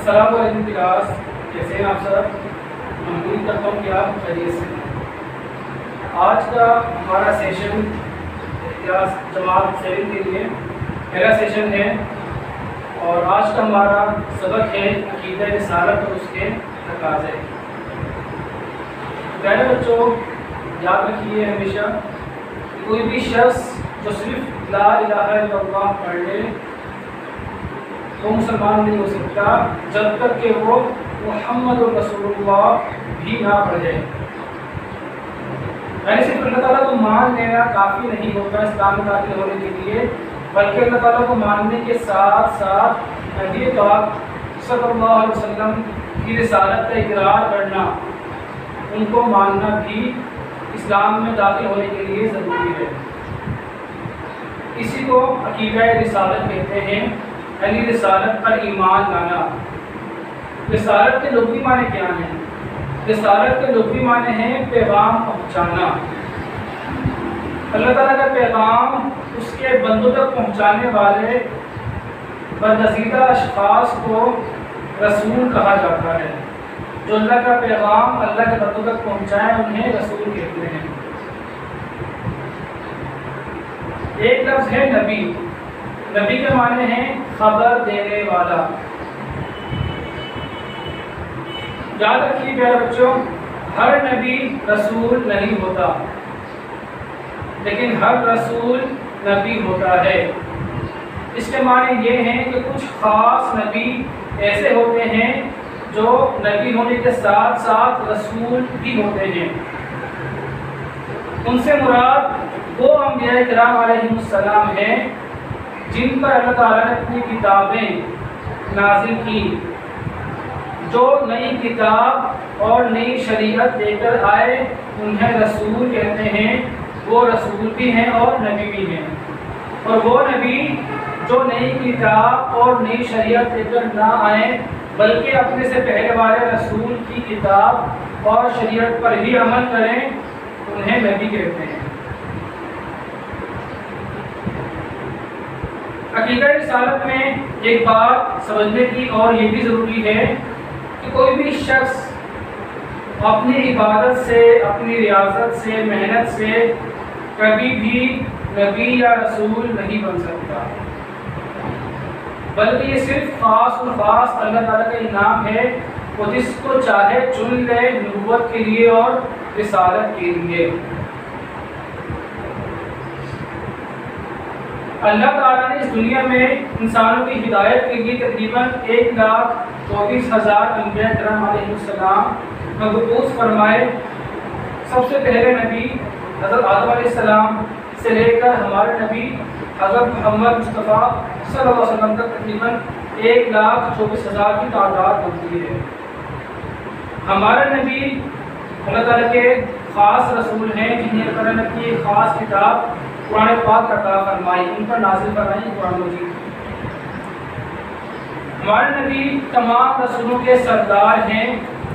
السلام علیکم کلاس، کیسے ہیں آپ سب؟ امید کرتا ہوں کہ آپ خیریت سے ہیں۔ آج کا ہمارا سیشن کلاس جماعت 7 کے لیے پہلا سیشن ہے، اور آج کا ہمارا سبق ہے عقیدہ رسالت اور اس کے تقاضے۔ پہلے بچوں یاد رکھیے ہمیشہ کہ کوئی بھی شخص جو صرف لا الہ الا اللہ پڑھ لے وہ مسلمان نہیں ہو سکتا جب تک کہ وہ محمد رسول اللہ بھی نہ پڑھے۔ یعنی صرف اللہ تعالیٰ کو مان لینا کافی نہیں ہوتا اسلام میں داخل ہونے کے لیے، بلکہ اللہ تعالیٰ کو ماننے کے ساتھ ساتھ نبی پاک صلی اللہ علیہ وسلم کی رسالت کا اقرار کرنا، ان کو ماننا بھی اسلام میں داخل ہونے کے لیے ضروری ہے۔ اسی کو عقیدہ رسالت کہتے ہیں، یعنی رسالت پر ایمان لانا۔ رسالت کے لغوی معنی کیا ہیں؟ رسالت کے لغوی معنی ہیں پیغام پہنچانا۔ اللہ تعالیٰ کا پیغام اس کے بندوں تک پہنچانے والے برگزیدہ اشخاص کو رسول کہا جاتا ہے۔ جو اللہ کا پیغام اللہ کے بندوں تک پہنچائیں انہیں رسول کہتے ہیں۔ ایک لفظ ہے نبی۔ نبی کے معنی ہیں خبر دینے والا۔ یاد رکھیے پیارے بچوں، ہر نبی رسول نہیں ہوتا، لیکن ہر رسول نبی ہوتا ہے۔ اس کے معنی یہ ہیں کہ کچھ خاص نبی ایسے ہوتے ہیں جو نبی ہونے کے ساتھ ساتھ رسول بھی ہوتے ہیں۔ ان سے مراد وہ انبیاء کرام علیہ السلام ہیں جن پر اللہ تعالیٰ نے اپنی کتابیں نازل کی۔ جو نئی کتاب اور نئی شریعت لے کر آئے انہیں رسول کہتے ہیں۔ وہ رسول بھی ہیں اور نبی بھی ہیں۔ اور وہ نبی جو نئی کتاب اور نئی شریعت لے کر نہ آئیں بلکہ اپنے سے پہلے والے رسول کی کتاب اور شریعت پر ہی عمل کریں انہیں نبی کہتے ہیں۔ عقیدہ رسالت میں ایک بات سمجھنے کی اور یہ بھی ضروری ہے کہ کوئی بھی شخص اپنی عبادت سے، اپنی ریاضت سے، محنت سے کبھی بھی نبی یا رسول نہیں بن سکتا، بلکہ یہ صرف خاص اور خاص اللہ تعالیٰ کا انعام ہے، وہ جس کو چاہے چن لے نبوت کے لیے اور رسالت کے لیے۔ اللہ تعالیٰ نے اس دنیا میں انسانوں کی ہدایت کے لیے تقریباً 1,24,000 انبیاء کرام علیہ السلام مبعوث فرمائے۔ سب سے پہلے نبی حضرت آدم علیہ السلام سے لے کر ہمارے نبی حضرت محمد مصطفیٰ صلی اللہ علیہ وسلم تک تقریباً 1,24,000 کی تعداد بنتی ہے۔ ہمارے نبی اللہ تعالیٰ کے خاص رسول ہیں جنہیں اللہ تعالیٰ نے اپنی ایک خاص کتاب قرآن پاک عطا فرمائی، ان پر نازل فرمائی قرآن مجید۔ ہمارے نبی تمام رسولوں کے سردار ہیں۔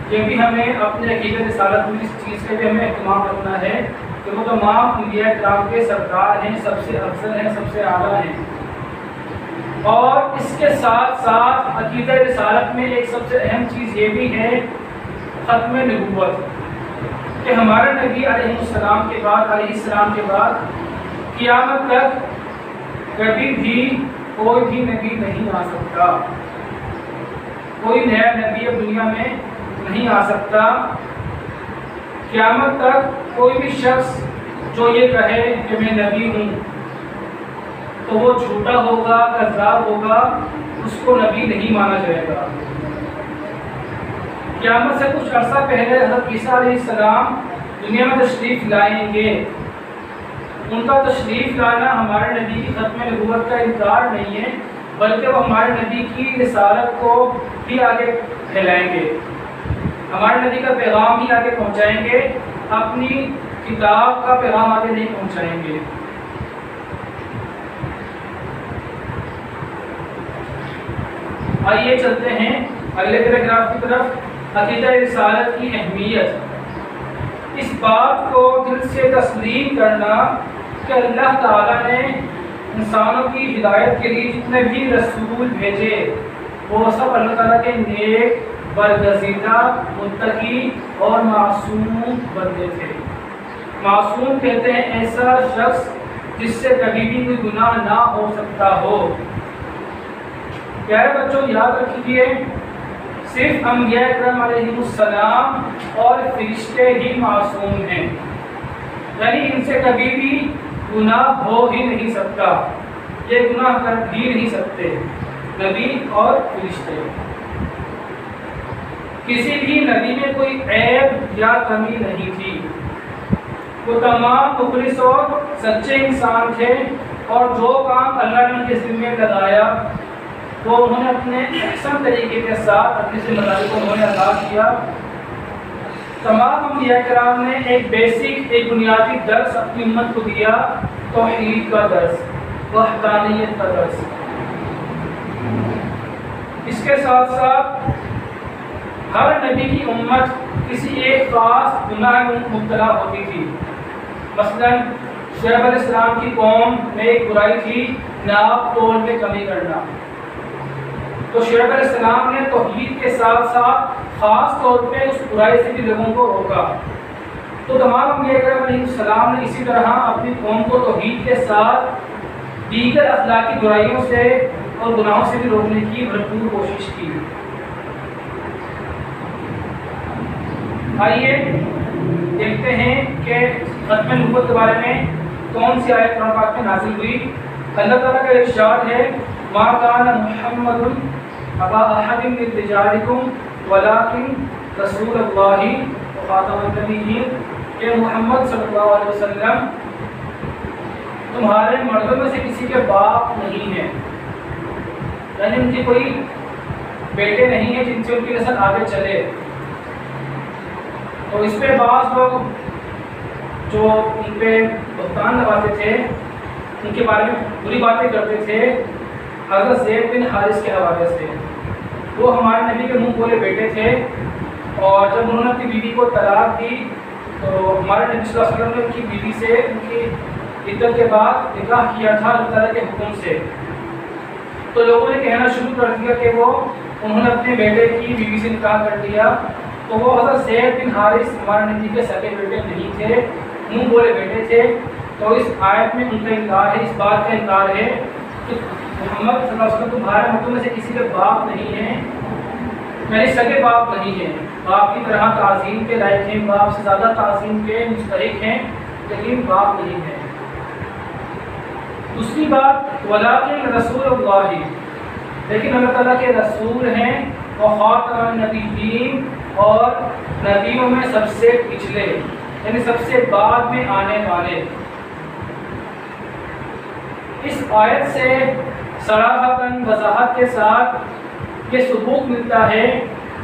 یہ بھی ہمیں اپنے عقیدہ رسالت میں اس چیز کا بھی ہمیں اہتمام رکھنا ہے کہ وہ تمام انبیاء کرام کے سردار ہیں، سب سے افضل ہیں، سب سے اعلیٰ ہیں۔ اور اس کے ساتھ ساتھ عقیدہ رسالت میں ایک سب سے اہم چیز یہ بھی ہے ختم نبوت، کہ ہمارے نبی علیہ السلام کے بعد قیامت تک کبھی بھی کوئی بھی نبی نہیں آ سکتا، کوئی نیا نبی اب دنیا میں نہیں آ سکتا۔ قیامت تک کوئی بھی شخص جو یہ کہے کہ میں نبی ہوں تو وہ جھوٹا ہوگا، کذاب ہوگا، اس کو نبی نہیں مانا جائے گا۔ قیامت سے کچھ عرصہ پہلے حضرت عیسیٰ علیہ السلام دنیا میں تشریف لائیں گے۔ ان کا تشریف لانا ہمارے نبی کی ختم نبوت کا انکار نہیں ہے، بلکہ وہ ہمارے نبی کی رسالت کو بھی آگے پھیلائیں گے، ہمارے نبی کا پیغام ہی آگے پہنچائیں گے، اپنی کتاب کا پیغام آگے نہیں پہنچائیں گے۔ آئیے چلتے ہیں اگلے پیراگراف کی طرف۔ عقیدہ رسالت کی اہمیت، اس بات کو دل سے تسلیم کرنا کہ اللہ تعالیٰ نے انسانوں کی ہدایت کے لیے جتنے بھی رسول بھیجے وہ سب اللہ تعالیٰ کے نیک، برگزیدہ، متقی اور معصوم بندے تھے۔ معصوم کہتے ہیں ایسا شخص جس سے کبھی بھی کوئی گناہ نہ ہو سکتا ہو۔ پیارے بچوں یاد رکھیے، صرف انبیاء اکرام علیہ السلام اور فرشتے ہی معصوم ہیں، یعنی ان سے کبھی بھی گناہ ہو ہی نہیں سکتا، یہ گناہ کر بھی نہیں سکتے، نبی اور فرشتے۔ کسی بھی نبی میں کوئی عیب یا کمی نہیں تھی، وہ تمام مخلص اور سچے انسان تھے، اور جو کام اللہ نے ان کے ذمہ لگایا وہ انہوں نے اپنے احسن طریقے کے ساتھ اپنی ذمہ داری کو انہوں نے ادا کیا۔ تمام انبیاء کرام نے ایک بیسک، ایک بنیادی درس اپنی امت کو دیا، توحید کا درس، وحدانیت کا درس۔ اس کے ساتھ ساتھ ہر نبی کی امت کسی ایک خاص گناہ میں مبتلا ہوتی تھی۔ مثلا شعیب علیہ السلام کی قوم میں ایک برائی تھی ناپ تول میں کمی کرنا، تو شعیب علیہ السلام نے توحید کے ساتھ ساتھ خاص طور پہ اس برائی سے بھی لوگوں کو روکا۔ تو تمام انبیاء کرام علیہ السلام نے اسی طرح اپنی قوم کو توحید کے ساتھ دیگر اخلاقی برائیوں سے اور گناہوں سے بھی روکنے کی بھرپور کوشش کی۔ آئیے دیکھتے ہیں کہ ختم نبوت کے بارے میں کون سی آیت قرآن پاک میں نازل ہوئی۔ اللہ تعالیٰ کا ارشاد ہے، ما کان محمد ابا احد من رجالکم ولکن رسول اللہ وخاتم النبیین، کہ محمد صلی اللہ علیہ وسلم تمہارے مردوں میں سے کسی کے باپ نہیں ہیں، یعنی ان کی کوئی بیٹے نہیں ہیں جن سے ان کی نسل آگے چلے۔ تو اس پہ بعض لوگ جو ان پہ بہتان لگاتے تھے، ان کے بارے میں بری باتیں کرتے تھے، حضرت زید بن حارث کے حوالے سے۔ وہ ہمارے نبی کے منہ بولے بیٹے تھے، اور جب انہوں نے اپنی بیوی کو طلاق دی تو ہمارے نبی صلی اللہ علیہ وسلم نے ان کی بیوی سے ان کی عدت کے بعد نکاح کیا تھا اللہ تعالیٰ کے حکم سے۔ تو لوگوں نے کہنا شروع کر دیا کہ وہ انہوں نے اپنے بیٹے کی بیوی سے نکاح کر دیا، تو وہ حضرت زید بن حارث ہمارے نبی کے سگے بیٹے نہیں تھے، منہ بولے بیٹے تھے۔ تو اس آیت میں ان کا انکار ہے، اس بات کا انکار ہے کہ محمد صلی اللہ علیہ وسلم تمہارے مردوں میں سے کسی کے باپ نہیں ہیں، یعنی سگے باپ نہیں ہیں، باپ کی طرح تعظیم کے لائق ہیں، باپ سے زیادہ تعظیم کے مستحق ہیں، لیکن باپ نہیں ہیں۔ دوسری بات، ولیکن رسول اللہ، لیکن اللہ تعالیٰ کے رسول ہیں، وخاتم النبیین، اور نبیوں میں سب سے پچھلے، یعنی سب سے بعد میں آنے والے۔ اس آیت سے صراحتاً وضاحت کے ساتھ یہ ثبوت ملتا ہے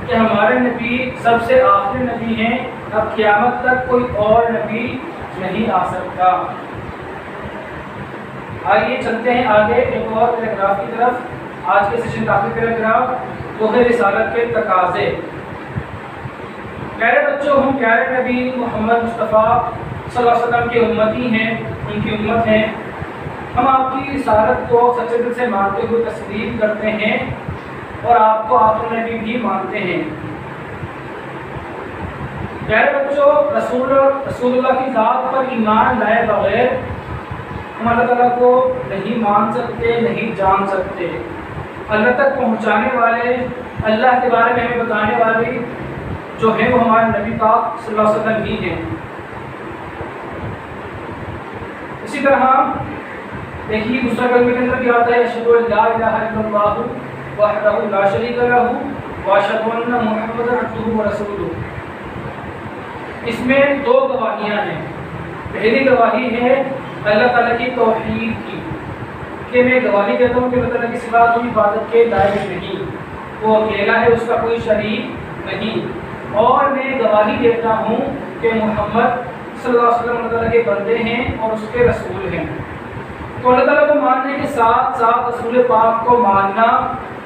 کہ ہمارے نبی سب سے آخری نبی ہیں، اب قیامت تک کوئی اور نبی نہیں آ سکتا۔ آئیے چلتے ہیں آگے ایک اور پیراگراف کی طرف۔ آج کے سیشن کا آخری پیراگراف وہ ہے رسالت کے تقاضے۔ پیارے بچوں، ہم پیارے نبی محمد مصطفیٰ صلی اللہ علیہ وسلم کی امتی ہیں، ان کی امت ہیں۔ ہم آپ کی رسالت کو سچے دل سے مانتے ہوئے تسلیم کرتے ہیں، اور آپ کو آخری نبی بھی مانتے ہیں۔ پیارے بچوں، رسول اللہ کی ذات پر ایمان لائے بغیر ہم اللہ تعالیٰ کو نہیں مان سکتے، نہیں جان سکتے۔ اللہ تک پہنچانے والے، اللہ کے بارے میں ہمیں بتانے والے جو ہیں وہ ہمارے نبی پاک صلی اللہ علیہ وسلم ہی ہیں۔ اسی طرح دیکھیے دوسرا کلمہ کے اندر بھی آتا ہے، اشہد ان لا الہ الا اللہ وحدہ لا شریک لہ واشہد ان محمدا عبدہ ورسولہ۔ اس میں دو گواہیاں ہیں۔ پہلی گواہی ہے اللہ تعالیٰ کی توحید کی، کہ میں گواہی دیتا ہوں کہ اللہ تعالیٰ کی سوا کوئی عبادت کے لائق نہیں، وہ اکیلا ہے، اس کا کوئی شریک نہیں۔ اور میں گواہی دیتا ہوں کہ محمد صلی اللہ علیہ وسلم اللہ تعالیٰ کے بندے ہیں اور اس کے رسول ہیں۔ تو اللہ تعالیٰ کو ماننے کے ساتھ ساتھ رسول پاک کو ماننا،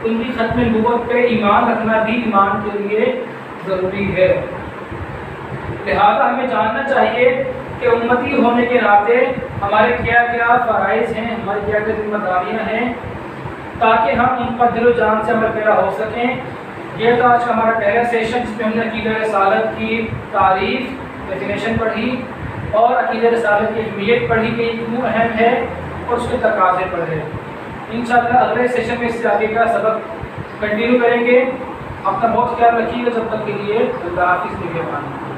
ان کی ختم نبوت پہ ایمان رکھنا بھی ایمان کے لیے ضروری ہے۔ لہذا ہمیں جاننا چاہیے کہ امتی ہونے کے ناطے ہمارے کیا کیا فرائض ہیں، ہماری کیا کیا ذمہ داریاں ہیں۔ تاکہ ہم ان پر دل و جان سے عمل پیرا ہو سکیں۔ یہ تھا آج کا ہمارا پہلا سیشن، جس میں ہم نے عقیدہ رسالت کی تعریف، ڈیفینیشن پڑھی اور عقیدہ رسالت کی اہمیت پڑھی کہ یہ کیوں اہم ہے اور اس کے تقاضے پڑھے۔ انشاءاللہ اگلے سیشن میں اس سے آگے کا سبق کنٹینیو کریں گے۔ اپنا بہت خیال رکھیے گا، جب تک کے لیے اللہ حافظ، نگہبان۔